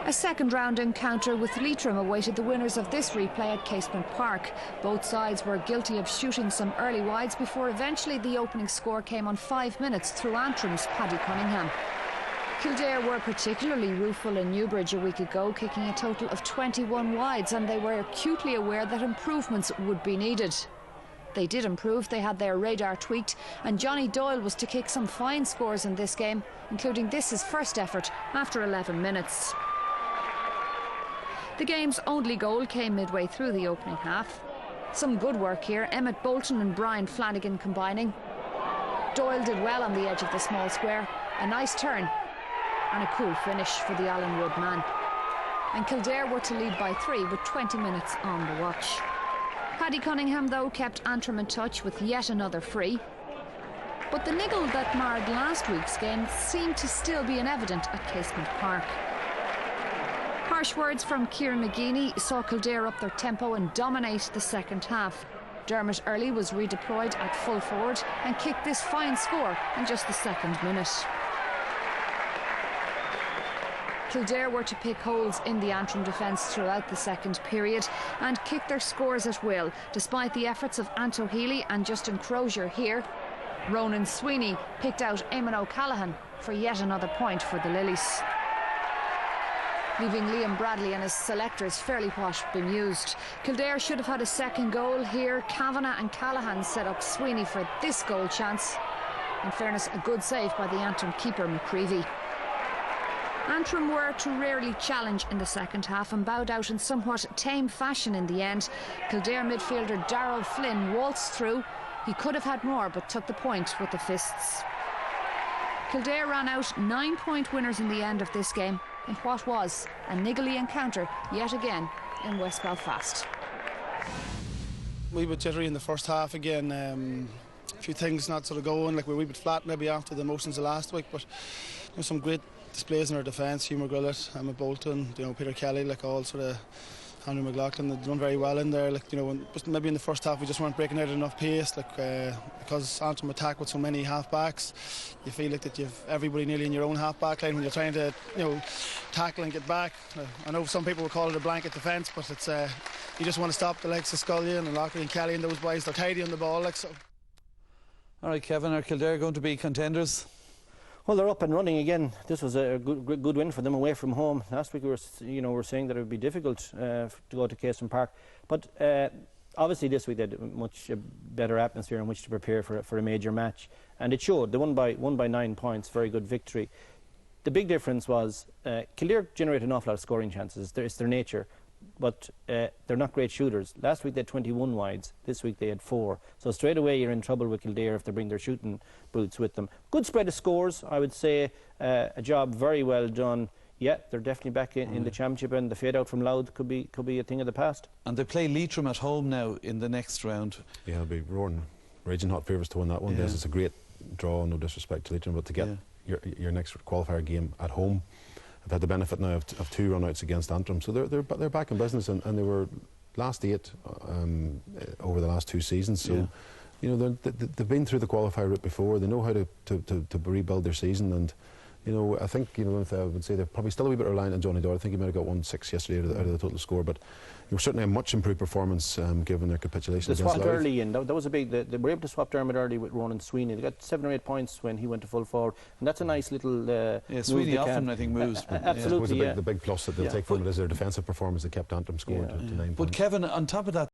A second round encounter with Leitrim awaited the winners of this replay at Casement Park. Both sides were guilty of shooting some early wides before eventually the opening score came on 5 minutes through Antrim's Paddy Cunningham. Kildare were particularly rueful in Newbridge a week ago, kicking a total of 21 wides, and they were acutely aware that improvements would be needed. They did improve, they had their radar tweaked, and Johnny Doyle was to kick some fine scores in this game, including this his first effort after 11 minutes. The game's only goal came midway through the opening half. Some good work here, Emmett Bolton and Brian Flanagan combining. Doyle did well on the edge of the small square, a nice turn and a cool finish for the Alan Wood man. And Kildare were to lead by 3 with 20 minutes on the watch. Paddy Cunningham, though, kept Antrim in touch with yet another free. But the niggle that marred last week's game seemed to still be evident at Casement Park. Harsh words from Kieran McGeaney saw Kildare up their tempo and dominate the second half. Dermot Early was redeployed at full forward and kicked this fine score in just the second minute. Kildare were to pick holes in the Antrim defence throughout the second period and kick their scores at will, despite the efforts of Anto Healy and Justin Crozier here. Ronan Sweeney picked out Eamon O'Callaghan for yet another point for the Lilies, leaving Liam Bradley and his selectors fairly what bemused. Kildare should have had a second goal here. Kavanagh and Callaghan set up Sweeney for this goal chance. In fairness, a good save by the Antrim keeper McCreevy. Antrim were to rarely challenge in the second half and bowed out in somewhat tame fashion in the end. Kildare midfielder Darrell Flynn waltzed through. He could have had more but took the point with the fists. Kildare ran out 9-point winners in the end of this game in what was a niggly encounter yet again in West Belfast. We were jittery in the first half again. A few things not sort of going, like we were a wee bit flat maybe after the emotions of last week, but some great displays in our defence. Hugh McGrillet, Emma Bolton, Peter Kelly, like all sort of Andrew McLaughlin, they've done very well in there. Like just maybe in the first half we just weren't breaking out at enough pace. Like because Antrim attack with so many half backs, you feel like that you've everybody nearly in your own half back line when you're trying to tackle and get back. I know some people will call it a blanket defence, but it's you just want to stop the likes of Scullion and Lockley and Kelly and those boys. They're tidy on the ball, like so. All right, Kevin, are Kildare going to be contenders? Well, they're up and running again. This was a good win for them away from home. Last week we were saying that it would be difficult to go to Casement Park, but obviously this week they had a much better atmosphere in which to prepare for a major match, and it showed. They won by 9 points, very good victory. The big difference was Kildare generate an awful lot of scoring chances. It's their nature, but they're not great shooters. Last week they had 21 wides, this week they had 4. So straight away you're in trouble with Kildare if they bring their shooting boots with them. Good spread of scores, I would say. A job very well done. Yeah, they're definitely back in the championship, and the fade out from Louth could be a thing of the past. And they play Leitrim at home now in the next round. Yeah, it'll be roaring, raging hot favourites to win that one. Yeah. Yes, it's a great draw, no disrespect to Leitrim, but to get your next qualifier game at home, I've had the benefit now of 2 run-outs against Antrim, so they're back in business, and they were last 8 over the last 2 seasons. So they've been through the qualifier route before. They know how to rebuild their season, and I think I would say they're probably still a wee bit reliant on Johnny Doyle. I think he might have got 1-6 yesterday out of the total score, but it was certainly a much improved performance given their capitulation. They swapped early in. That was a big. They were able to swap Dermot early with Ronan Sweeney. They got 7 or 8 points when he went to full forward, and that's a nice little. Sweeney often I think moves. Absolutely, the big plus that they'll take from it is their defensive performance that kept Antrim scoring to 9 points. But Kevin, on top of that,